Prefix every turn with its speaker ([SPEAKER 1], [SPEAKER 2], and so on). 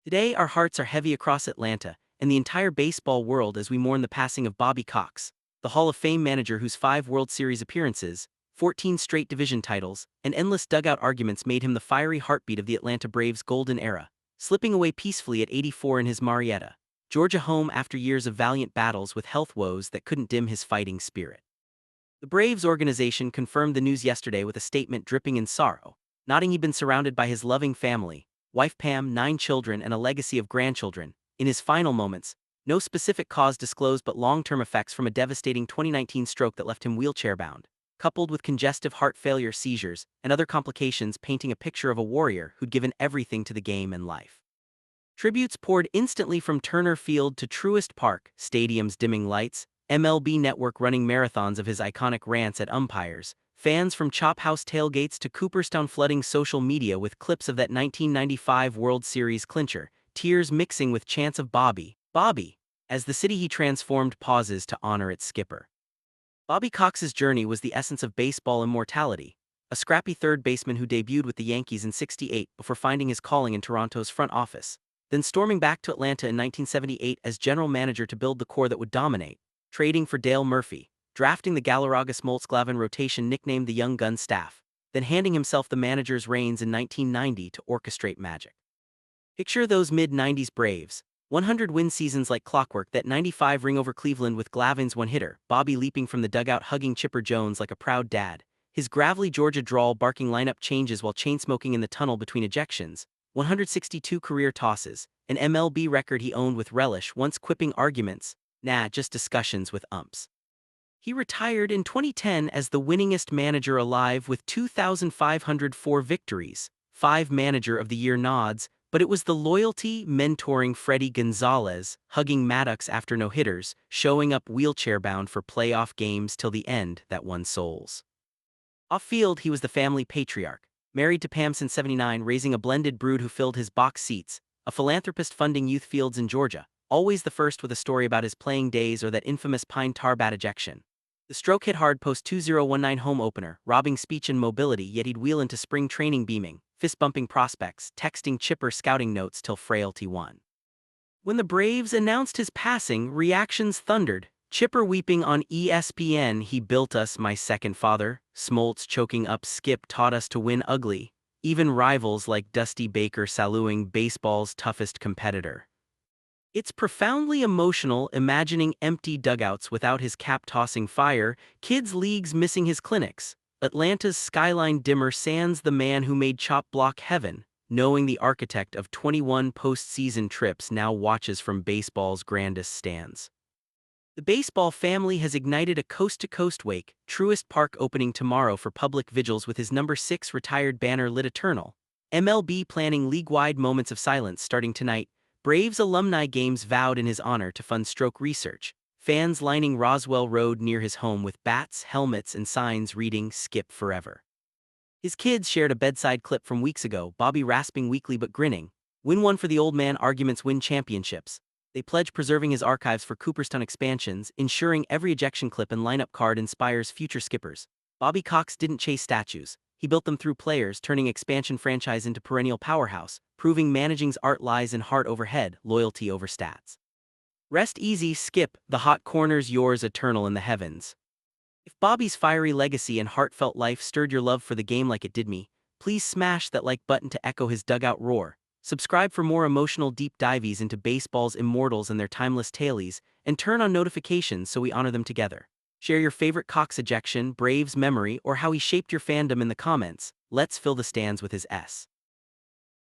[SPEAKER 1] Today, our hearts are heavy across Atlanta and the entire baseball world as we mourn the passing of Bobby Cox, the Hall of Fame manager whose 5 World Series appearances, 14 straight division titles, and endless dugout arguments made him the fiery heartbeat of the Atlanta Braves' golden era, slipping away peacefully at 84 in his Marietta, Georgia home after years of valiant battles with health woes that couldn't dim his fighting spirit. The Braves organization confirmed the news yesterday with a statement dripping in sorrow, noting he'd been surrounded by his loving family, wife Pam, 9 children, and a legacy of grandchildren. In his final moments, no specific cause disclosed but long-term effects from a devastating 2019 stroke that left him wheelchair-bound, coupled with congestive heart failure, seizures, and other complications, painting a picture of a warrior who'd given everything to the game and life. Tributes poured instantly from Turner Field to Truist Park, stadiums dimming lights, MLB Network running marathons of his iconic rants at umpires, fans from Chop House tailgates to Cooperstown flooding social media with clips of that 1995 World Series clincher, tears mixing with chants of Bobby, Bobby, as the city he transformed pauses to honor its skipper. Bobby Cox's journey was the essence of baseball immortality, a scrappy third baseman who debuted with the Yankees in '68 before finding his calling in Toronto's front office, then storming back to Atlanta in 1978 as general manager to build the core that would dominate, trading for Dale Murphy, drafting the Galarraga Smoltz-Glavine rotation nicknamed the Young Gun Staff, then handing himself the manager's reins in 1990 to orchestrate magic. Picture those mid-90s Braves, 100-win seasons like clockwork, that 95 ring over Cleveland with Glavine's one-hitter, Bobby leaping from the dugout hugging Chipper Jones like a proud dad, his gravelly Georgia drawl barking lineup changes while chain-smoking in the tunnel between ejections, 162 career tosses, an MLB record he owned with relish, once quipping arguments, "Nah, just discussions with umps." He retired in 2010 as the winningest manager alive with 2,504 victories, 5 Manager of the Year nods, but it was the loyalty, mentoring Freddie Gonzalez, hugging Maddox after no-hitters, showing up wheelchair-bound for playoff games till the end that won souls. Off-field, he was the family patriarch, married to Pam since '79, raising a blended brood who filled his box seats, a philanthropist funding youth fields in Georgia, always the first with a story about his playing days or that infamous pine tar bat ejection. The stroke hit hard post-2019 home opener, robbing speech and mobility, yet he'd wheel into spring training beaming, fist-bumping prospects, texting Chipper scouting notes till frailty won. When the Braves announced his passing, reactions thundered, Chipper weeping on ESPN, "He built us, my second father," Smoltz choking up, "Skip taught us to win ugly," even rivals like Dusty Baker saluting baseball's toughest competitor. It's profoundly emotional imagining empty dugouts without his cap-tossing fire, kids' leagues missing his clinics, Atlanta's skyline dimmer sans the man who made chop block heaven, knowing the architect of 21 postseason trips now watches from baseball's grandest stands. The baseball family has ignited a coast-to-coast wake, Truist Park opening tomorrow for public vigils with his number 6 retired banner lit eternal. MLB planning league-wide moments of silence starting tonight, Braves alumni games vowed in his honor to fund stroke research, fans lining Roswell Road near his home with bats, helmets, and signs reading "Skip Forever." His kids shared a bedside clip from weeks ago, Bobby rasping weakly but grinning, "Win one for the old man, arguments win championships." They pledge preserving his archives for Cooperstown expansions, ensuring every ejection clip and lineup card inspires future skippers. Bobby Cox didn't chase statues. He built them through players, turning expansion franchise into perennial powerhouse, proving managing's art lies in heart over head, loyalty over stats. Rest easy, Skip, the hot corner's yours eternal in the heavens. If Bobby's fiery legacy and heartfelt life stirred your love for the game like it did me, please smash that like button to echo his dugout roar. Subscribe for more emotional deep dives into baseball's immortals and their timeless tales, and turn on notifications so we honor them together. Share your favorite Cox ejection, Braves memory, or how he shaped your fandom in the comments. Let's fill the stands with his S.